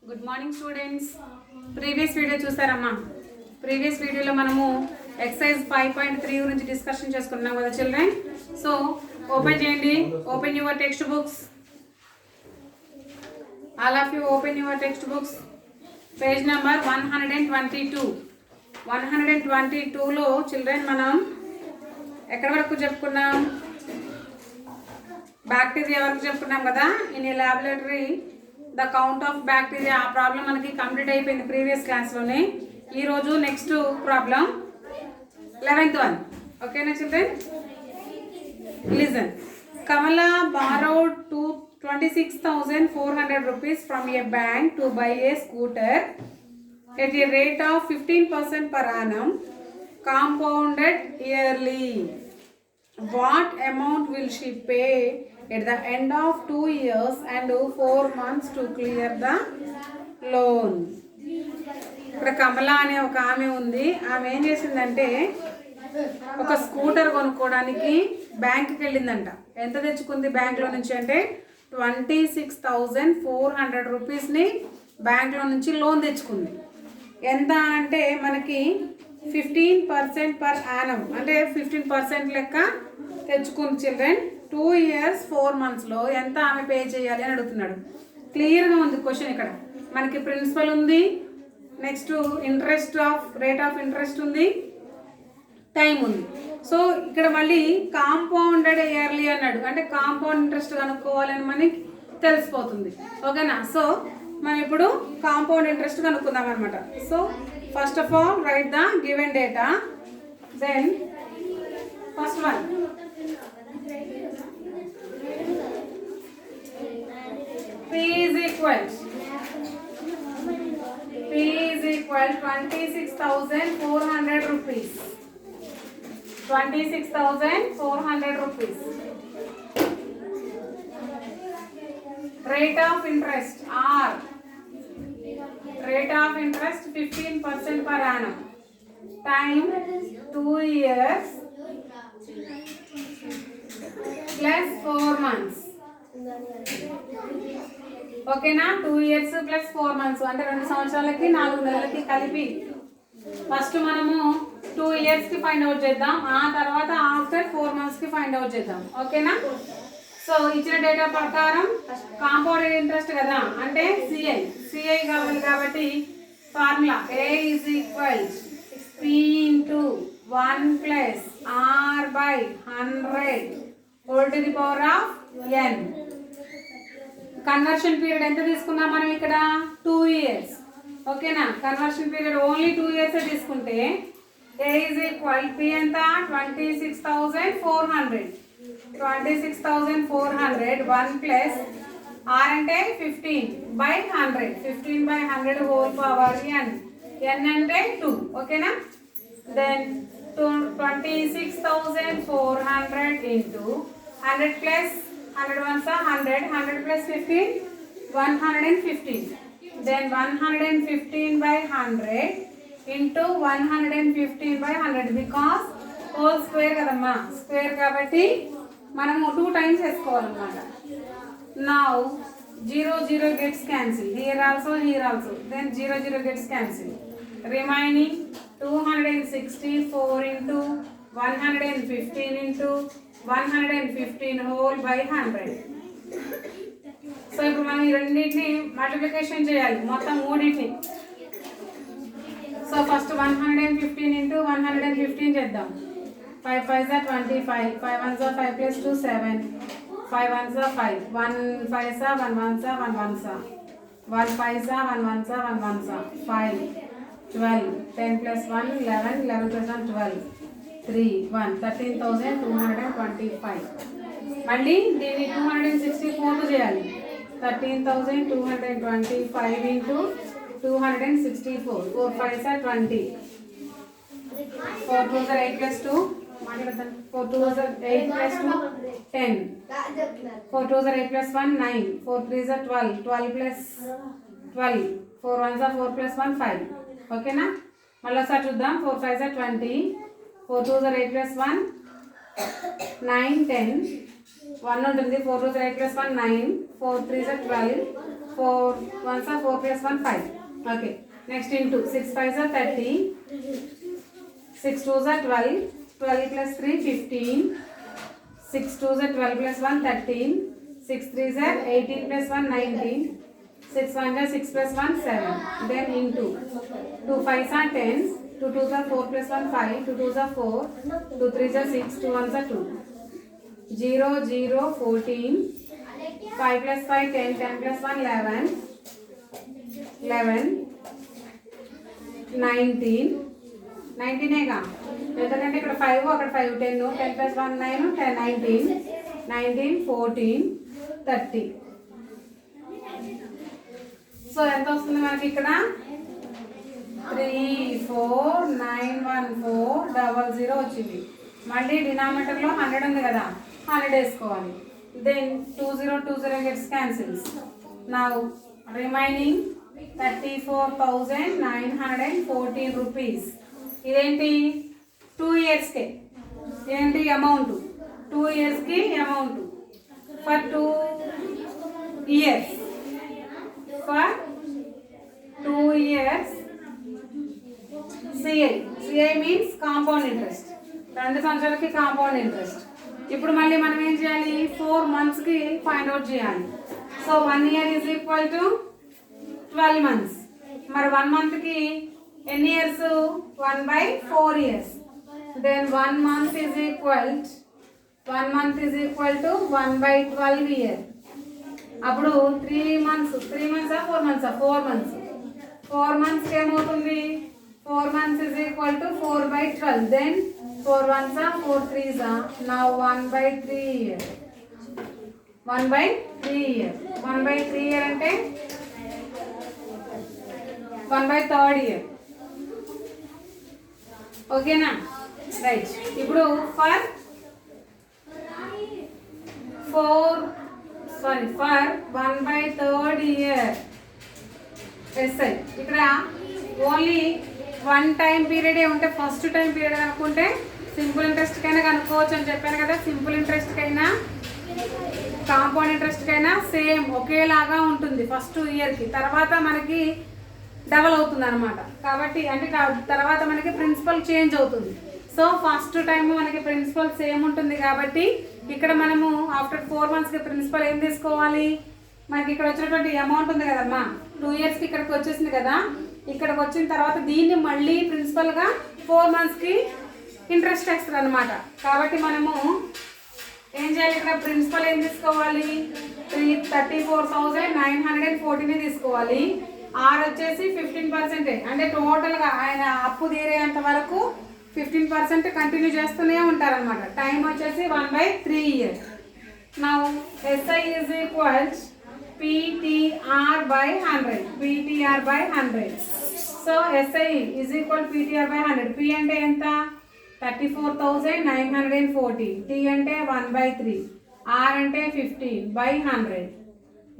Good morning students. Previous video చూసారమ్మా. Previous వీడియోలో మనము ఎక్సర్సైజ్ 5.3 గురించి డిస్కషన్ చేసుకున్నాం కదా చిల్డ్రన్. సో ఓపెన్ చేయండి. Open your text books. All of you open your text books. Page number 122. 122లో చిల్డ్రన్ మనం ఎక్కడి వరకు చెప్పుకున్నాం? బ్యాక్టీరియా వరకు చెప్పుకున్నాం కదా. In a laboratory the count of bacteria. ఆ ప్రాబ్లం మనకి కంప్లీట్ అయిపోయింది ప్రీవియస్ క్లాస్లోనే. ఈరోజు నెక్స్ట్ ప్రాబ్లం 11th వన్. ఓకేనా children? Listen. Kamala borrowed 26,400 rupees from a bank to buy a scooter at a rate of 15% per annum, compounded yearly. What amount will she pay at the end of 2 years and 4 months to clear the loan? ఇక్కడ కమల అనే ఒక ఆమె ఉంది. ఆమె ఏం చేసిందంటే ఒక scooter కొనుక్కోవడానికి బ్యాంకుకి వెళ్ళిందంట. ఎంత తెచ్చుకుంది బ్యాంక్లో నుంచి అంటే 26,400 రూపీస్ని బ్యాంక్లో నుంచి లోన్ తెచ్చుకుంది. ఎంత అంటే మనకి 15% పర్ యానం, అంటే 15% లెక్క తెచ్చుకుంది చిల్డ్రన్. 2 years 4 monthsలో ఎంత ఆమె పే చేయాలి అని అడుగుతున్నాడు. క్లియర్గా ఉంది క్వశ్చన్. ఇక్కడ మనకి ప్రిన్సిపల్ ఉంది, next interest of rate of interest ఉంది, టైం ఉంది. సో ఇక్కడ మళ్ళీ కాంపౌండెడ్ ఇయర్లీ అన్నాడు, అంటే కాంపౌండ్ ఇంట్రెస్ట్ కనుక్కోవాలని మనకి తెలిసిపోతుంది. ఓకేనా? సో మనం ఇప్పుడు కాంపౌండ్ ఇంట్రెస్ట్ కనుక్కుందాం అనమాట. So first of all write the given data. Then first one, P is equal 26,400 rupees. 26,400 rupees. Rate of interest R. Rate of interest 15% per annum. Time 2 years plus 4 months. ఓకేనా? 2 years plus 4 months అంటే 2 సంవత్సరాలకి 4 నెలలకి కలిపి first మనము 2 yearsకి find out చేద్దాం. ఆ తర్వాత after 4 monthsకి ఫైండ్ అవుట్ చేద్దాం. ఓకేనా? సో ఇచ్చిన డేటా ప్రకారం కాంపౌండెడ్ ఇంట్రెస్ట్ కదా, అంటే సిఐ కావాలి కాబట్టి formula A is equal P into 1 plus R by 100 whole to the power of n. Conversion period ఎంత తీసుకున్నాం మనం ఇక్కడ? 2 years. ఓకేనా? కన్వర్షన్ పీరియడ్ ఓన్లీ 2 years తీసుకుంటే A is equal P ఎంత? 26,400. 26,400 1 plus R అంటే 15 by 100. 15 by 100 whole power n. n అంటే 2. ఓకేనా? Then 26,400 into 100 plus 100 ones are 100. 100 plus 15 115. Then 115 by 100 into 115 by 100 because whole square కదమ్మా, స్క్వేర్ కాబట్టి మనము 2 times వేసుకోవాలన్నమాట. Now 0 gets cancelled, here also. Then 0 gets cancelled. Remaining 264 into 115 into 115 whole by 100. So ఇప్పుడు మనం ఈ రెండింటిని మల్టిప్లికేషన్ చేయాలి, మొత్తం మూడింటిని. సో ఫస్ట్ 115 into 115 చేద్దాం. 5 5s are 25. 5 1s are 5 plus 2 7. 5 1s are 5. 1 5s are 1 1s are 1 1s are 1 5s are 1 1s are 1 1s are 5 12. 10 plus 1 11. 11 plus 1 12. 3 1 13,225. మళ్ళీ దీన్ని 264 చేయాలి. 13,225 into 264. 4 5s are 20. 4 2s are 8 plus 2. 4 2s are 8 plus 2 10. 4 2s are 8 plus 1 9. 4 3s are 12. 12 plus 12. 4 1s are 4 plus 1 5. ఓకేనా? మళ్ళీ ఒకసారి చూద్దాం. 4 5s are 20. 4 2s are 8 plus 1 9 10. 1 ఉంటుంది. 4 2s are 8 plus 1 9. 4 3s are 12. 4 1s are 4 plus 1 5. Okay. Next into 6 5s are 30. 6 2s are 12. 12 plus 3 15. 6 2s are 12 plus 1 13. 6 3s are 18 plus 1 19. 6 1s are 6 plus 1 7. Then into 2 5s are 10. 2 2s are 4 plus 1 5. 2 2s are 4. 2 3s are 6. 2 1s are 2. 0 0 14. 5 plus 5 10. 10 plus 1 11. 11 19 19ఏగా ఎందుకంటే ఇక్కడ 5 అక్కడ 5 10 10 plus 1 9 10 19 19 14 30. So ఎంత వస్తుంది మనకి ఇక్కడ 3491400 వచ్చింది. మళ్ళీ డినామినేటర్లో 100 ఉంది కదా, 100 వేసుకోవాలి. Then 2020 gets cancels. Now remaining 34,914 rupees. ఇదేంటి 2 ఇయర్స్కే ఏంటి అమౌంట్, 2 ఇయర్స్కి amount for 2 years. For 2 years CI means compound interest. 2 సంవత్సరాలకి కాంపౌండ్ ఇంట్రెస్ట్. ఇప్పుడు మళ్ళీ మనం ఏం చేయాలి, 4 monthsకి ఫైండ్ అవుట్ చేయాలి. So 1 year is equal to 12 months. మరి 1 monthకి ఎన్ని years, 1/4 years. Then 1 month is equal to 1/12 year. అప్పుడు 3 months 4 months 4 months 4 months ఏమవుతుంది, 4 months is equal to 4/12. Then 4 1s are 4 3s are now 1/3 year. 1/3 year. 1/3 year అంటే 1/3 year. ఓకేనా, right. ఇప్పుడు for 1/3 year SI ఇక్కడ only 1 time పీరియడే ఉంటే first time period అనుకుంటే simple ఇంట్రెస్ట్కైనా కనుక్కోవచ్చు అని చెప్పాను కదా. సింపుల్ ఇంట్రెస్ట్కైనా కాంపౌండ్ ఇంట్రెస్ట్కైనా సేమ్ ఒకేలాగా ఉంటుంది ఫస్ట్ ఇయర్కి. తర్వాత మనకి డబల్ అవుతుంది అనమాట. కాబట్టి అంటే తర్వాత మనకి ప్రిన్సిపల్ చేంజ్ అవుతుంది. సో ఫస్ట్ టైం మనకి ప్రిన్సిపల్ సేమ్ ఉంటుంది కాబట్టి ఇక్కడ మనము ఆఫ్టర్ 4 monthsకి ప్రిన్సిపల్ ఏం తీసుకోవాలి, మనకి ఇక్కడ వచ్చినటువంటి అమౌంట్ ఉంది కదమ్మా 2 yearsకి ఇక్కడికి వచ్చేసింది కదా. ఇక్కడికి వచ్చిన తర్వాత దీన్ని మళ్ళీ ప్రిన్సిపల్గా 4 monthsకి ఇంట్రెస్ట్ వేస్తారు అనమాట. కాబట్టి మనము ఏం చేయాలి, ఇక్కడ ప్రిన్సిపల్ ఏం తీసుకోవాలి, 34,914 తీసుకోవాలి. ఆర్ వచ్చేసి 15%. అంటే టోటల్గా ఆయన అప్పు తీరేంత వరకు 15% కంటిన్యూ చేస్తూనే ఉంటారనమాట. టైం వచ్చేసి 1/3 year. Now SI is equals PTR/100. PTR/100. So SI is equal PTR/100. P అంటే ఎంత, 34,940. T అంటే 1/3. R అంటే 15/100.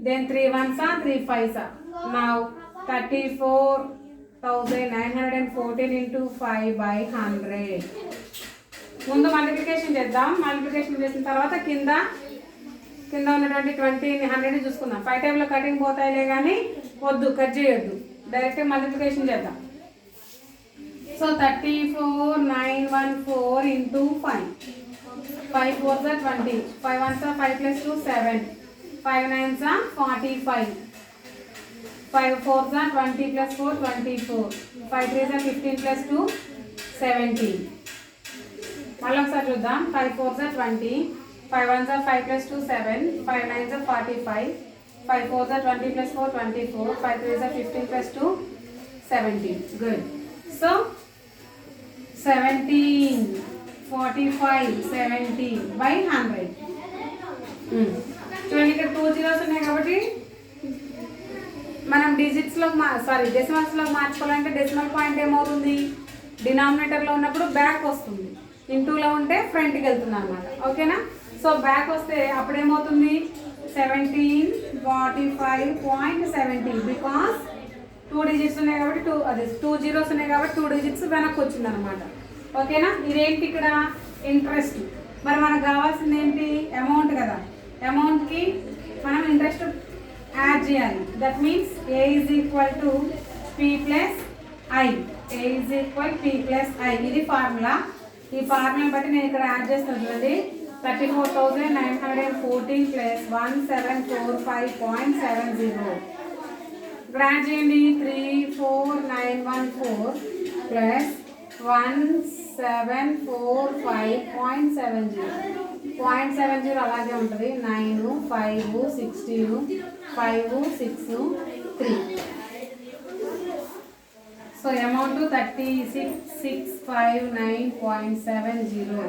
Then 3 1s are 3 5s are. Now 34,914 into 5/100. ముందు మల్టిప్లికేషన్ చేద్దాం. మల్టిప్లికేషన్ చేసిన తర్వాత కింద ఉన్నటువంటి 20 100 చూసుకుందాం. 5 టైంలో కటింగ్ పోతాయిలే కానీ వద్దు, కట్ చేయొద్దు, డైరెక్ట్ మల్టిప్లికేషన్ చేద్దాం. So 34,914 into 5. 5 4s are 20. 5 1s are 5 plus 2 7. 5 9s are 45. 5 4s are 20 plus 4 24. 5 3s are 15 plus 2 17. మళ్ళీ ఒకసారి చూద్దాం. 5 4s are 20. 5 1s are 5 plus 2 7. 5 9s are 45. 5 4s are 20 plus 4 24. 5 3s are 15 plus 2 17. Good. So 17 45 70/100. చూడండి ఇక్కడ 2 zeros ఉన్నాయి కాబట్టి మనం డిజిట్స్లో డెసిమల్స్లో మార్చుకోవాలంటే decimal point ఏమవుతుంది, డినామినేటర్లో ఉన్నప్పుడు బ్యాక్ వస్తుంది, ఇంటూలో ఉంటే ఫ్రంట్కి వెళ్తుంది అనమాట. ఓకేనా. సో బ్యాక్ వస్తే అప్పుడు ఏమవుతుంది 1745.70 బికాస్ 2 digits ఉన్నాయి కాబట్టి 2 zeros ఉన్నాయి కాబట్టి 2 digits వెనక్కి వచ్చింది అనమాట. ఓకేనా. ఇదేంటి ఇక్కడ ఇంట్రెస్ట్. మరి మనకు కావాల్సింది ఏంటి, అమౌంట్ కదా. అమౌంట్కి మనం ఇంట్రెస్ట్ యాడ్ చేయాలి. That means A is equal to P plus I. A is equal P plus I. ఇది ఫార్ములా. ఈ ఫార్ములా బట్టి నేను ఇక్కడ యాడ్ చేస్తాను చూడండి. 34,914 ప్లస్ 1745.70. ఇక్కడ యాడ్ చేయండి. 34,914 ప్లస్ 1745.70. 0.70 అలాగే ఉంటుంది. 9, 5, 16, 5, 6, 3. So amount 36,659.70.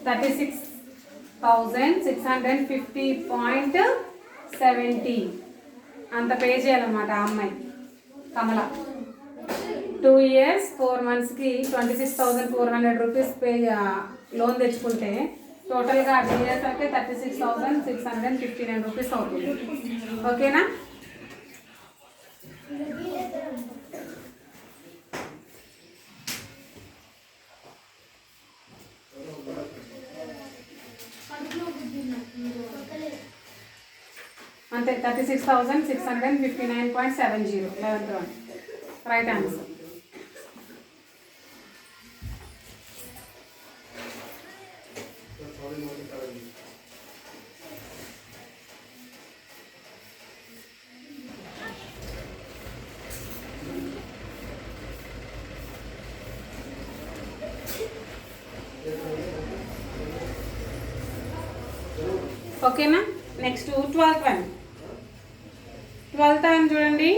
36,650.70 అంత పే చేయాలన్నమాట ఆ అమ్మాయి కమల. 2 years 4 monthsకి 26,400 రూపీస్ పే లోన్ తెచ్చుకుంటే టోటల్గా 2 years అయితే 36,659 రూపీస్ అవుతుంది. ఓకేనా? అంతే 36,659.70. 11th one right answer. ఓకేనా? Next 12th one. 12th one చూడండి.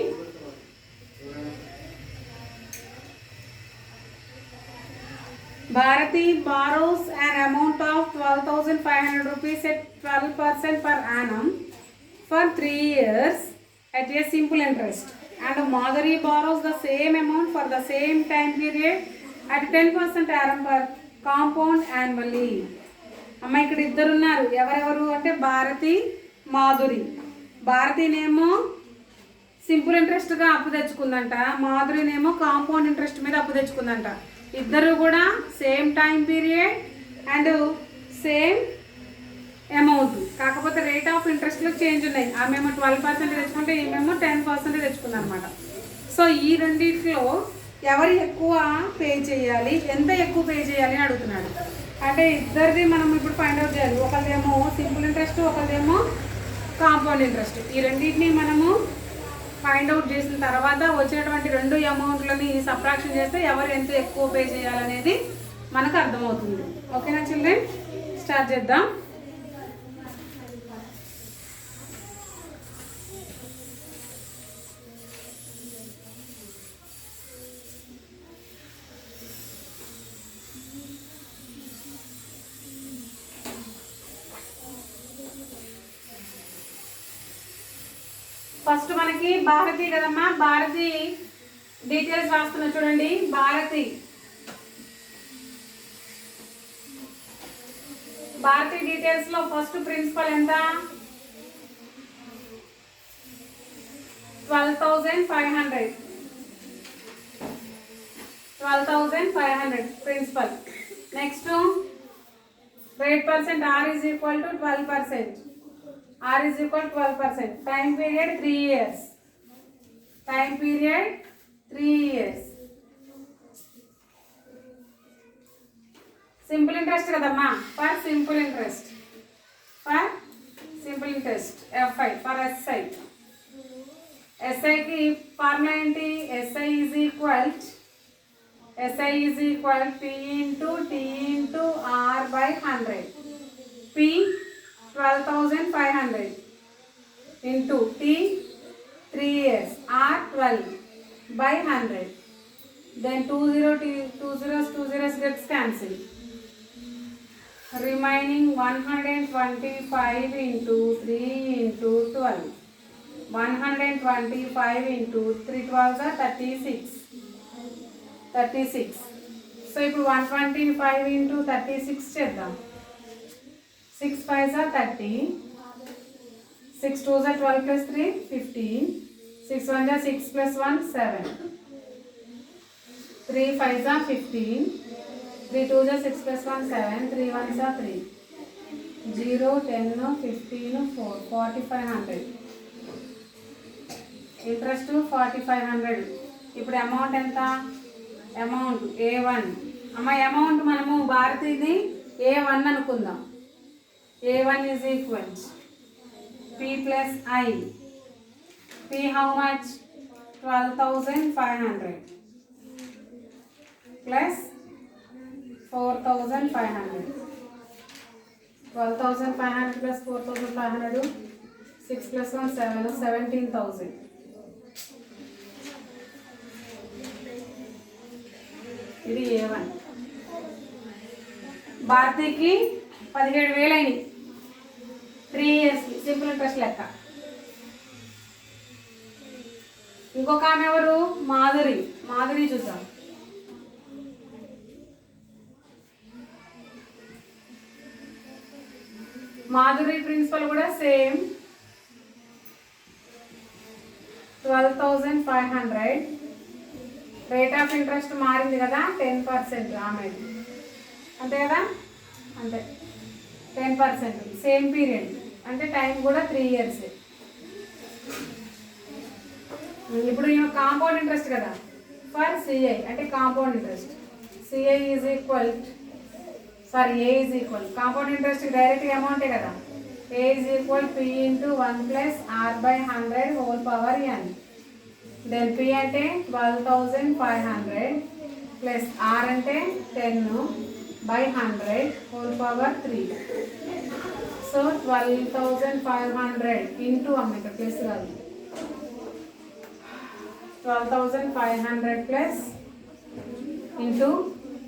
Bharati borrows an amount of 12,500 rupees at 12% per annum for 3 years at a simple interest, and Madhuri borrows the same amount for the same time period at 10% annum per compound annually. అమ్మ ఇక్కడ ఇద్దరు ఉన్నారు. ఎవరెవరు అంటే Bharati, Madhuri. భారతినేమో simple ఇంట్రెస్ట్గా అప్పు తెచ్చుకుందంట, మాధురినేమో compound interest మీద అప్పు తెచ్చుకుందంట. ఇద్దరు కూడా same time period and same amount, కాకపోతే రేట్ ఆఫ్ ఇంట్రెస్ట్లో చేంజ్ ఉన్నాయి. ఆమెమో 12% తెచ్చుకుంటే ఈమెమో 10% తెచ్చుకుంది అనమాట. సో ఈ రెండింటిలో ఎవరు ఎక్కువ పే చేయాలి, ఎంత ఎక్కువ పే చేయాలి అని అడుగుతున్నాడు. అంటే ఇద్దరిది మనం ఇప్పుడు ఫైండ్ అవుట్ చేయాలి. ఒకరిదేమో సింపుల్ ఇంట్రెస్ట్, ఒకరిదేమో కాంపౌండ్ ఇంట్రెస్ట్. ఈ రెండింటిని మనము ఫైండ్ అవుట్ చేసిన తర్వాత వచ్చేటువంటి రెండు అమౌంట్లని సబ్ట్రాక్షన్ చేస్తే ఎవరు ఎంత ఎక్కువ పే చేయాలనేది మనకు అర్థమవుతుంది. ఓకేనా చిల్డ్రన్? స్టార్ట్ చేద్దాం. ఫస్ట్ మనకి భారతి కదమ్మా, భారతి డీటెయిల్స్ రాస్తున్నా చూడండి. భారతి డీటెయిల్స్ లో ఫస్ట్ ప్రిన్సిపల్ ఎంత? 12,500. 12,500 principal. Next rate percent R is equal to 12%. R is equal to 12%. Time period 3 years. Time period 3 years. Simple interest kadamma. For simple interest. For simple interest. FI. For SI. SI ki formula enti? SI is equal P into T into R by 100. P 12,500 into T 3 years, R 12 by 100. Then 2 zeros gets cancelled. Remaining 125 into 3 into 12. 125 into 3 12s are 36. So ఇప్పుడు 125 into 36 చేద్దాం. 6 5s are 30. 6 2s are 12 plus 3 15. 6 1s are 6 plus 1 7. 3 5s are 15. 3 2s are 6 plus 1 7. 3 1s are 3. 0 10 15 4 4500. Interest 4500. ఇప్పుడు amount ఎంత? Amount A1. అమ్మ amount మనము భారతీది A1 అనుకుందాం. A1 is equals P plus I. P how much? 12,500 plus 4,500. 12,500 plus 4,500, 6 plus 1 7, 17,000. ఇది A1. భారతీకి 17,000 అయినాయి 3 years simple interest లెక్క. ఇంకొక ఆమె ఎవరు? మాధురి చూద్దాం. మాధురి ప్రిన్సిపల్ కూడా సేమ్ 12,500. రేట్ ఆఫ్ ఇంట్రెస్ట్ మారింది కదా 10% ఆమె, అంతే కదా? అంతే 10%. సేమ్ పీరియడ్ అంటే టైం కూడా 3 years. ఇప్పుడు కాంపౌండ్ ఇంట్రెస్ట్ కదా ఫర్ సిఐ అంటే compound interest. CI is equal A is equal compound interest direct అమౌంటే కదా. A is equal P into 1 plus R/100 whole power n. Then P అంటే 12,500 plus R అంటే 10/100 whole power 3. So 12,500 into అమ్మ ఇక్కడ plus కాదు 12,500 plus into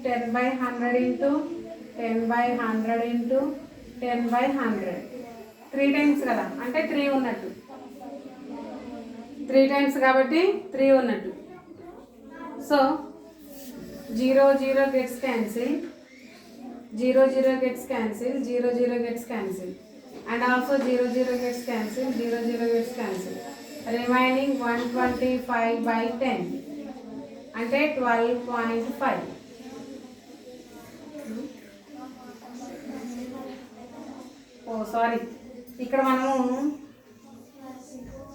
10/100 into 10/100 into 10/100. 3 times కదా అంటే 3 ఉన్నట్టు. 3 times కాబట్టి 3 ఉన్నట్టు. So 0 0 gets cancelled, 0 0 gets cancelled, 0 0 gets cancelled, and also 0 0 gets cancelled, 0 0 gets cancelled. Remaining 125/10 అంటే 12.5. ఓ సారీ ఇక్కడ మనము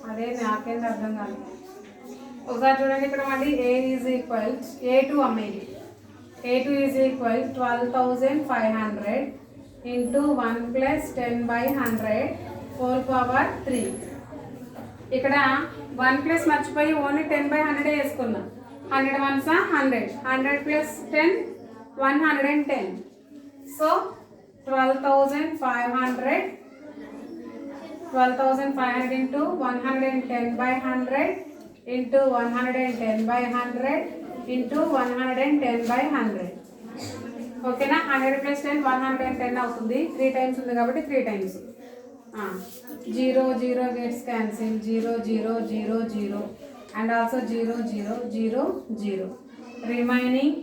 అదే నాకేం అర్థం కాదు. ఒకసారి చూడండి ఇక్కడ మళ్ళీ A ఈజ్ ఈక్వల్ A2 అమ్మాయి A2 is equal 12,500 into 1 plus 10/100 whole power 3. ఇక్కడ 1 ప్లస్ మర్చిపోయి ఓన్లీ 10/100 వేసుకున్నాం. 100 1s 100, 100 plus 10 110. So 12,500 into 110/100 into 110/100 into 110/100. ఓకేనా? 100 ప్లస్ 10 110 అవుతుంది. 3 times ఉంది కాబట్టి 3 times. 0 0 gets cancelled, 0 0 0 0 and also 0 0 0 0. Remaining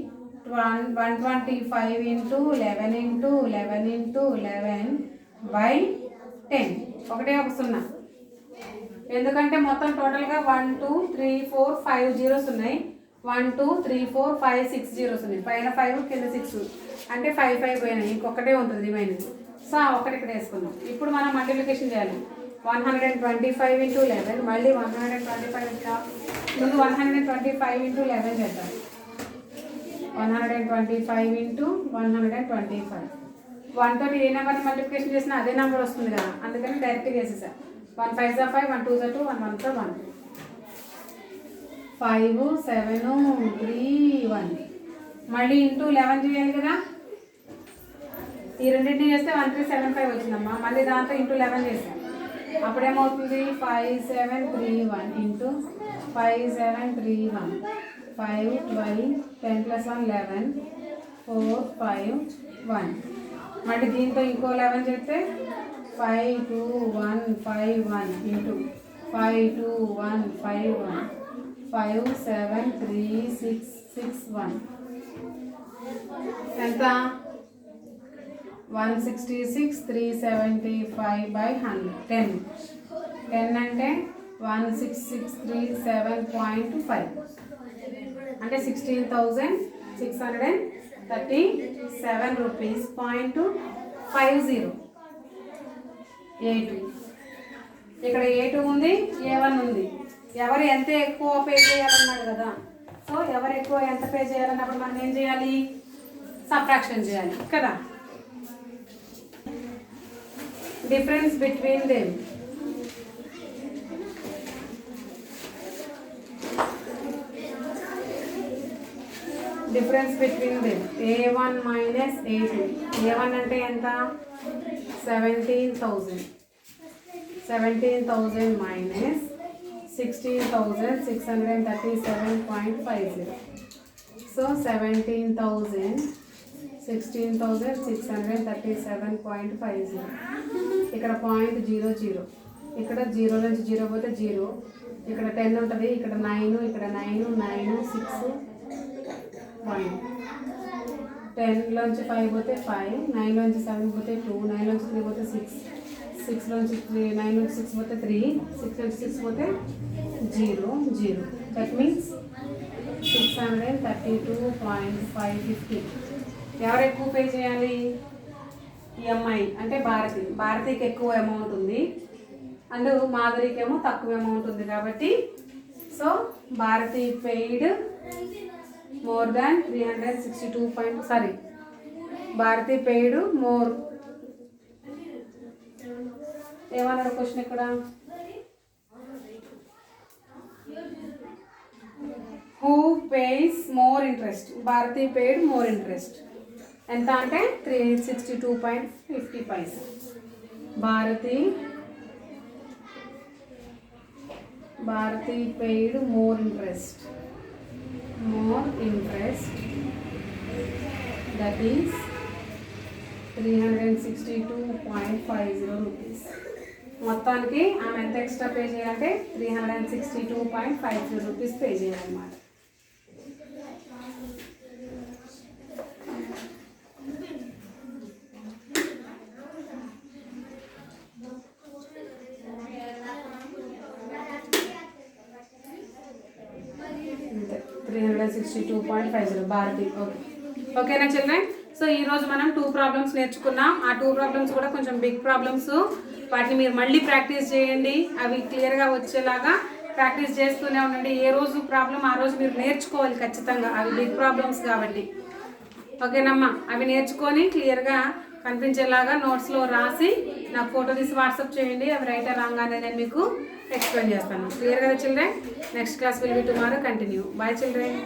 125 into 11 into 11 into 11/10. ఒకటే ఒక 0 ఎందుకంటే మొత్తం టోటల్గా 1 2 3 4 5 zeros ఉన్నాయి. 1 2 3 4 5 6 zeros ఉన్నాయి. పైన 5 కింద 6 అంటే 5 5 పోయినాయి. ఇంకొకటే ఉంటుంది రిమైనింగ్. సో ఒకటి ఇక్కడ వేసుకున్నాం. ఇప్పుడు మనం మల్టిప్లికేషన్ చేయాలి. 125 into 11 మళ్ళీ 125 ముందు 125 into 11 చేద్దాం. 125 into 125. 1 తోటి ఏ నెంబర్ని మల్టిప్లికేషన్ చేసినా అదే నెంబర్ వస్తుంది కదా, అందుకని డైరెక్ట్గా వేసేసా. 1 5s 5, 1 2s 2, 1 1s 1. 5 7 3 1 మళ్ళీ ఇంటూ 11 చేయాలి కదా. ఈ రెండింటిని చేస్తే 1375 వచ్చిందమ్మా. మళ్ళీ దాంతో ఇంటూ 11 చేసాం. అప్పుడేమవుతుంది 5 7 3 1 ఇంటూ 5 7 3 1 5 12 10 plus 1 11 4 5 1. మళ్ళీ దీంతో ఇంకో 11 చేస్తే 5 2 1 5 1 ఇంటూ 5 2 1 5 1 5 7 3 6 6 1 ఎంత 166 375/100. 10 అంటే 16637.5 అంటే 16,637 రూపీస్. 0.50. A2 ఇక్కడ A2 ఉంది, A1 ఉంది. ఎవరు ఎంత ఎక్కువ పే చేయాలన్నాడు కదా. సో ఎవరు ఎక్కువ ఎంత పే చేయాలన్నప్పుడు మనం ఏం చేయాలి, సబ్ట్రాక్షన్ చేయాలి కదా. Difference between them, difference between them A1 minus A2. A1 అంటే ఎంత, 17,000 మైనస్ 16,637.50. సో 16,637.50. ఇక్కడ 0.00, ఇక్కడ 0 నుంచి 0 పోతే 0, ఇక్కడ 10 ఉంటుంది, ఇక్కడ 9, ఇక్కడ 9, 6 1. 10 లోంచి 5 పోతే 5, 9 లోంచి 7 పోతే 2, 9 లోంచి 3 పోతే 6, 6 లోంచి 9 లోంచి 6 పోతే 3, 6 లోంచి 6 పోతే 0, 0. That means 632.550. ఎవరు ఎక్కువ పే చేయాలి, ఈఎంఐ అంటే భారతికి ఎక్కువ అమౌంట్ ఉంది అండ్ మాధురికి ఏమో తక్కువ అమౌంట్ ఉంది కాబట్టి so Bharati paid more than 362. Bharati paid more. ఏమన్నారు క్వశ్చన్ ఇక్కడ, who pays more interest. Bharati paid more interest. ఎంత అంటే 362.50. Bharati paid more interest, that is 362.50 rupees. మొత్తానికి ఆమె ఎంత ఎక్స్ట్రా పే చేయాలంటే 362.50 రూపీస్ పే చేయాలన్నమాట. అంతే 362.50 భారతి. ఓకేనా చిల్డ్రన్. సో ఈరోజు మనం 2 ప్రాబ్లమ్స్ నేర్చుకున్నాం. ఆ 2 ప్రాబ్లమ్స్ కూడా కొంచెం బిగ్ ప్రాబ్లమ్స్. వాటిని మీరు మళ్ళీ ప్రాక్టీస్ చేయండి. అవి క్లియర్గా వచ్చేలాగా ప్రాక్టీస్ చేస్తూనే ఉండండి. ఏ రోజు ప్రాబ్లం ఆ రోజు మీరు నేర్చుకోవాలి ఖచ్చితంగా. అవి బిగ్ ప్రాబ్లమ్స్ కాబట్టి ఓకేనమ్మా. అవి నేర్చుకొని క్లియర్గా కనిపించేలాగా నోట్స్లో రాసి నాకు ఫోటో తీసి వాట్సాప్ చేయండి. అవి రైట్ రాంగ్ అనేది నేను మీకు ఎక్స్ప్లెయిన్ చేస్తాను. క్లియర్ కదా children. Next class will be tomorrow. Continue. Bye children.